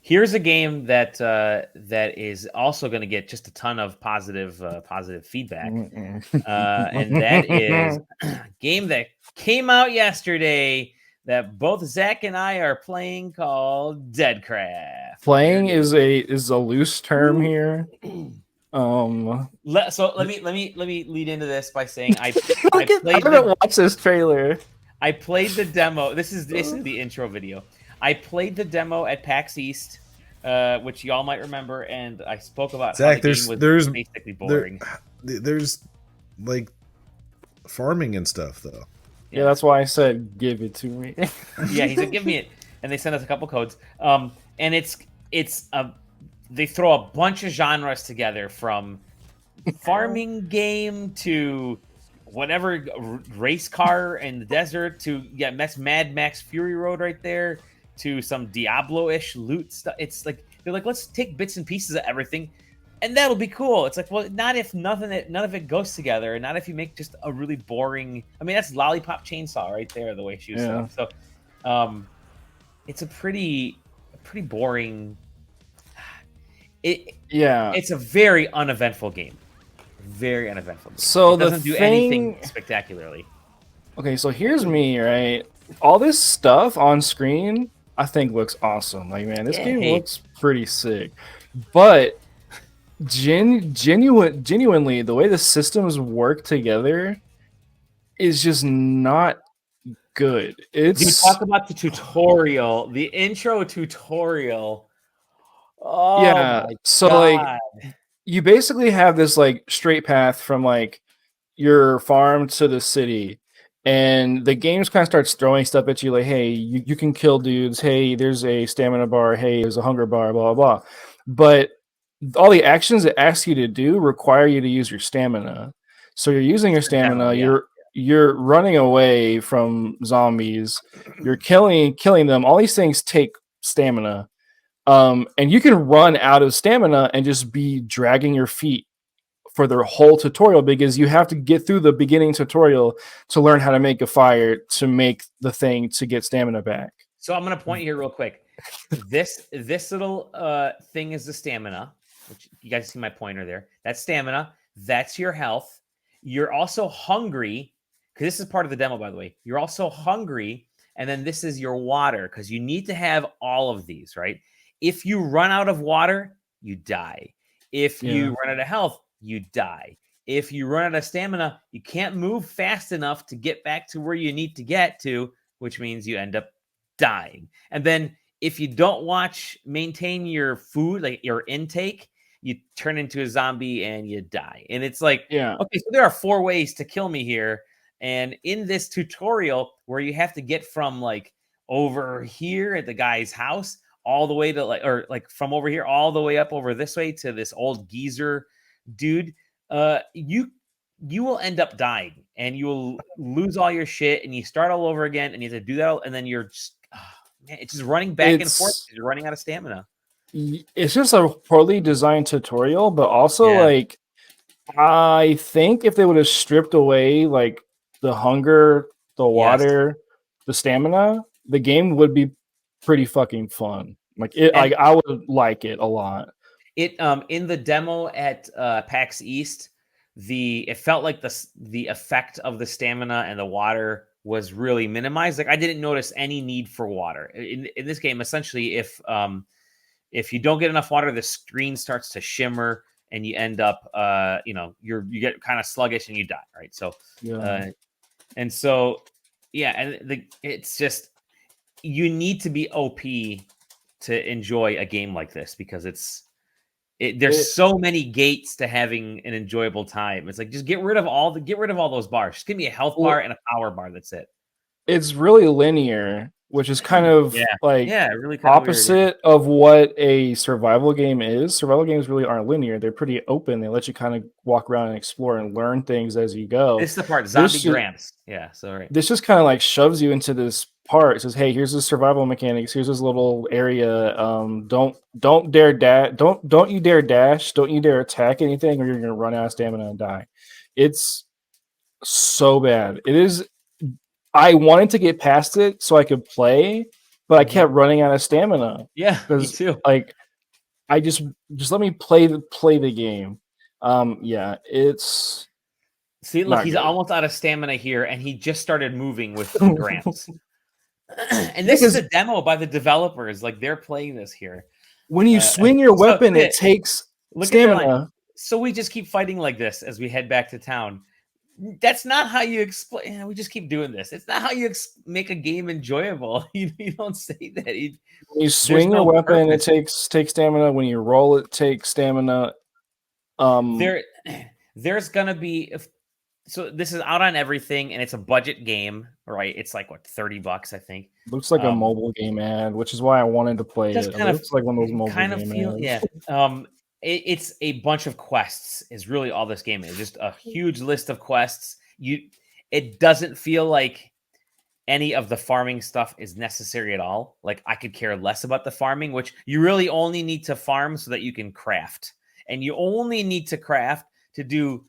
Here's a game that that is also going to get just a ton of positive feedback, and that is a game that came out yesterday that both Zach and I are playing called Deadcraft. Playing is a loose term here. So let me lead into this by saying I haven't watched this trailer. I played the demo. This is the intro video. I played the demo at PAX East, which y'all might remember, and I spoke about Zach, how the game was basically boring. There's like farming and stuff though. Yeah, that's why I said give it to me. Yeah, he said give me it, and they sent us a couple codes. And they throw a bunch of genres together, from farming game to whatever race car in the desert to Mad Max Fury Road right there to some Diablo-ish loot stuff. It's like they're like, let's take bits and pieces of everything, and that'll be cool. It's like, well, not if none of it goes together, and not if you make just a really boring. I mean, that's Lollipop Chainsaw right there, the way she was saying. So, it's a pretty boring. It's a very uneventful game. Very uneventful game. So it doesn't do anything spectacularly. Okay, so here's me, right? All this stuff on screen, I think looks awesome. Like, man, this game looks pretty sick. But genuinely, the way the systems work together is just not good. You talk about the tutorial, the intro tutorial. Oh, yeah. So like, you basically have this like straight path from like your farm to the city, and the games kind of starts throwing stuff at you like, hey, you can kill dudes. Hey, there's a stamina bar. Hey, there's a hunger bar. Blah blah blah. But all the actions it asks you to do require you to use your stamina. So you're using your stamina. You're running away from zombies. You're killing them. All these things take stamina. And you can run out of stamina and just be dragging your feet for the whole tutorial, because you have to get through the beginning tutorial to learn how to make a fire, to make the thing, to get stamina back. So I'm going to point here real quick. This little thing is the stamina, which you guys see my pointer there. That's stamina. That's your health. You're also hungry, because this is part of the demo, by the way. You're also hungry, and then this is your water, because you need to have all of these, right? If you run out of water, you die. If you run out of health, you die. If you run out of stamina, you can't move fast enough to get back to where you need to get to, which means you end up dying. And then if you don't maintain your food, like your intake, you turn into a zombie and you die. And it's like, okay, so there are 4 ways to kill me here. And in this tutorial, where you have to get from like over here at the guy's house all the way to like from over here all the way up over this way to this old geezer dude, you will end up dying, and you will lose all your shit, and you start all over again, and you have to do that, and then you're just it's just running back and forth. You're running out of stamina. It's just a poorly designed tutorial, but also like, I think if they would have stripped away like the hunger, the water, the stamina, the game would be pretty fucking fun. Like I would like it a lot. It in the demo at PAX East, it felt like the effect of the stamina and the water was really minimized. Like I didn't notice any need for water in this game. Essentially, if you don't get enough water, the screen starts to shimmer, and you end up you get kind of sluggish and you die. Right. So it's just, you need to be OP to enjoy a game like this, because there's so many gates to having an enjoyable time. It's like, just get rid of all those bars. Just give me a health bar and a power bar. That's it. It's really linear, which is kind of really opposite of what a survival game is. Survival games really aren't linear. They're pretty open. They let you kind of walk around and explore and learn things as you go. This is the part, zombie gramps. Yeah, sorry. This just kind of like shoves you into this part. It says, hey, here's the survival mechanics. Here's this little area. Don't dare dash. Don't you dare dash. Don't you dare attack anything, or you're gonna run out of stamina and die. It's so bad. It is. I wanted to get past it so I could play, but I kept running out of stamina. Yeah, me Because too. like I just let me play the game. Yeah, it's See, look, not he's good. almost out of stamina here, and he just started moving with the grants. And Yeah, this is 'cause a demo by the developers. Like they're playing this here. when you swing your So weapon, it takes look at their line. stamina. So we just keep fighting like this as we head back to town. That's not how you explain. We just keep doing this. It's not how you make a game enjoyable. You don't say that. When you There's swing your no weapon, it purpose. takes stamina. When you roll, it takes stamina. There's gonna be so this is out on everything, and it's a budget game, right? It's like what, $30, I think. Looks like a mobile game ad, which is why I wanted to play Does it. It kind of looks like one of those mobile game feel, ads. yeah. It's a bunch of quests is really all this game is. Just a huge list of quests. It doesn't feel like any of the farming stuff is necessary at all. Like I could care less about the farming, which you really only need to farm so that you can craft. And you only need to craft to do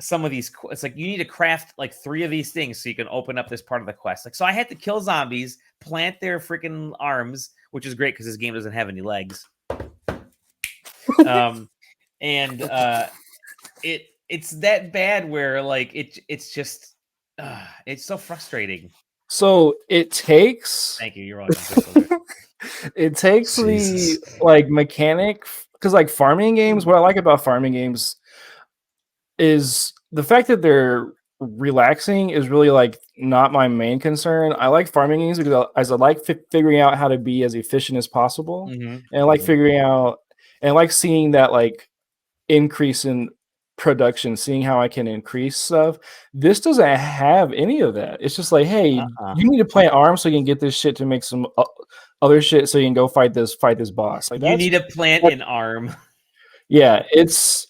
some of these. It's like you need to craft like 3 of these things so you can open up this part of the quest. Like, so I had to kill zombies, plant their freaking arms, which is great because this game doesn't have any legs. It's that bad where like it's just it's so frustrating. So it takes. Thank you. You're welcome. It takes Jesus. the like mechanic, because like farming games, what I like about farming games is the fact that they're relaxing is really like not my main concern. I like farming games because I like figuring out how to be as efficient as possible, and I like figuring out and I like seeing that like increase in production, seeing how I can increase stuff. This doesn't have any of that. It's just like, hey, you need to plant arms so you can get this shit to make some other shit so you can go fight this boss. Like you need to plant an arm. Yeah, it's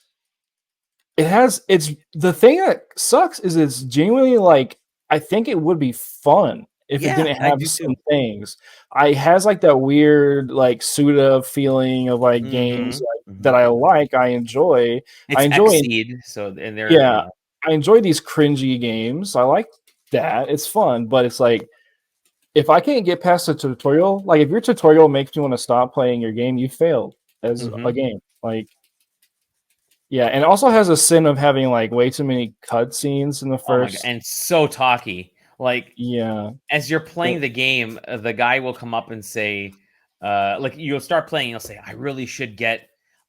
the thing that sucks is it's genuinely like I think it would be fun if it didn't have some things. It has like that weird like Suda feeling of like games that I like. I enjoy. It's Xseed, so and they're I enjoy these cringy games. I like that. It's fun, but it's like if I can't get past the tutorial, like if your tutorial makes you want to stop playing your game, you failed as a game. Like, yeah, and it also has a sin of having like way too many cutscenes in the first. And so talky. Like, yeah, as you're playing the game, the guy will come up and say, like you'll start playing, you'll say,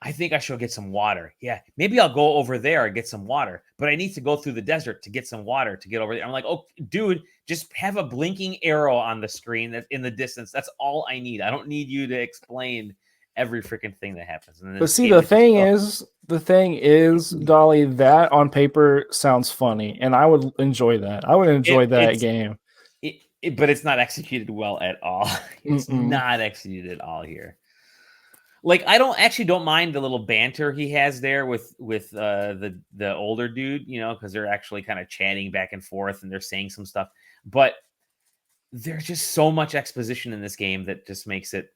I think I should get some water. Yeah, maybe I'll go over there and get some water, but I need to go through the desert to get some water to get over there. I'm like, oh, dude, just have a blinking arrow on the screen that's in the distance. That's all I need. I don't need you to explain every freaking thing that happens. But see, the thing is, Dali, that on paper sounds funny, and I would enjoy that. I would enjoy that game. But it's not executed well at all. It's not executed at all here. Like I don't mind the little banter he has there with the older dude, you know, because they're actually kind of chatting back and forth and they're saying some stuff. But there's just so much exposition in this game that just makes it,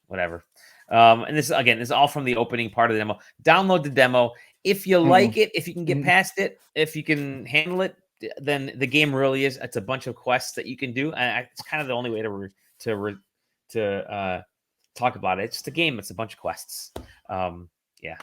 whatever. And this is all from the opening part of the demo. Download the demo if you like it, if you can get past it, if you can handle it. Then the game really is. It's a bunch of quests that you can do, and it's kind of the only way to talk about it. It's just a game. It's a bunch of quests. Yeah.